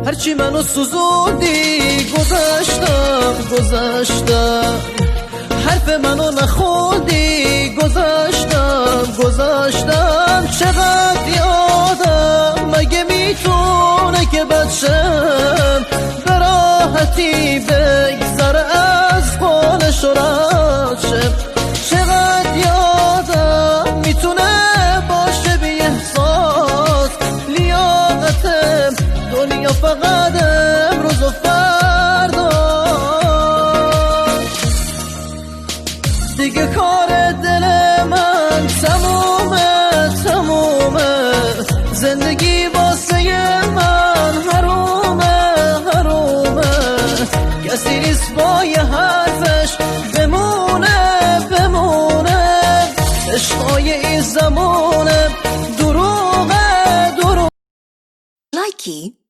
هرچی منو سوزوندی گذاشتم حرف منو نخوندی گذاشتم چقدر یادم مگه میتونه که بچم به راحتی بگذره از قولش و ردشم چقدر یادم میتونه باشه بی احساس لیاقتم دنیا فقط امروز و فردا دیگه کار دل من تمومه زندگی واسه من حرومه کسی نیست با یه حرفش بمونه عشقای این زمانه دروغه Likey